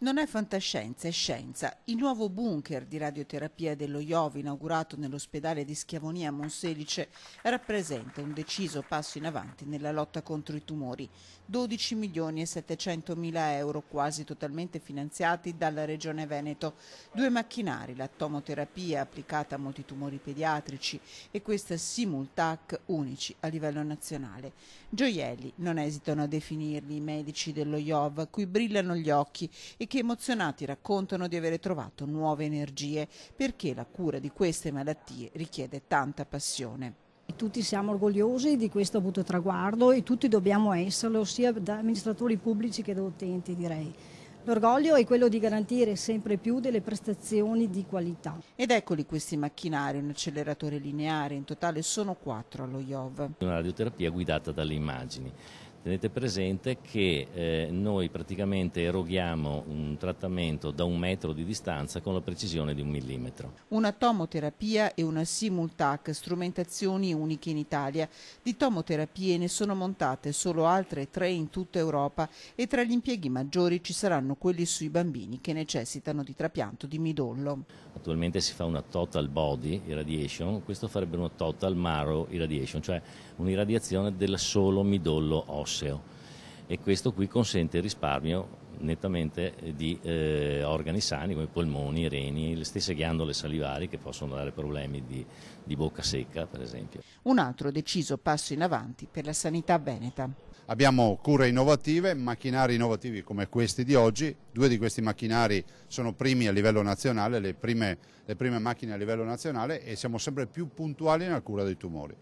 Non è fantascienza, è scienza. Il nuovo bunker di radioterapia dello IOV, inaugurato nell'ospedale di Schiavonia a Monselice, rappresenta un deciso passo in avanti nella lotta contro i tumori. 12 milioni e 700 mila euro, quasi totalmente finanziati dalla Regione Veneto. 2 macchinari, la tomoterapia applicata a molti tumori pediatrici e questa Simultac, unici a livello nazionale. Gioielli, non esitano a definirli i medici dello IOV, a cui brillano gli occhi e che emozionati raccontano di avere trovato nuove energie, perché la cura di queste malattie richiede tanta passione. Tutti siamo orgogliosi di questo avuto traguardo e tutti dobbiamo esserlo, sia da amministratori pubblici che da utenti, direi. L'orgoglio è quello di garantire sempre più delle prestazioni di qualità. Ed eccoli questi macchinari, un acceleratore lineare, in totale sono 4 allo IOV. Una radioterapia guidata dalle immagini. Tenete presente che noi praticamente eroghiamo un trattamento da 1 metro di distanza con la precisione di 1 millimetro. Una tomoterapia e una Simultac, strumentazioni uniche in Italia. Di tomoterapie ne sono montate solo altre 3 in tutta Europa e tra gli impieghi maggiori ci saranno quelli sui bambini che necessitano di trapianto di midollo. Attualmente si fa una total body irradiation, questo farebbe una total marrow irradiation, cioè un'irradiazione del solo midollo osseo, e questo qui consente il risparmio nettamente di organi sani come i polmoni, i reni, le stesse ghiandole salivari che possono dare problemi di bocca secca, per esempio. Un altro deciso passo in avanti per la sanità veneta. Abbiamo cure innovative, macchinari innovativi come questi di oggi. 2 di questi macchinari sono primi a livello nazionale, le prime macchine a livello nazionale, e siamo sempre più puntuali nella cura dei tumori.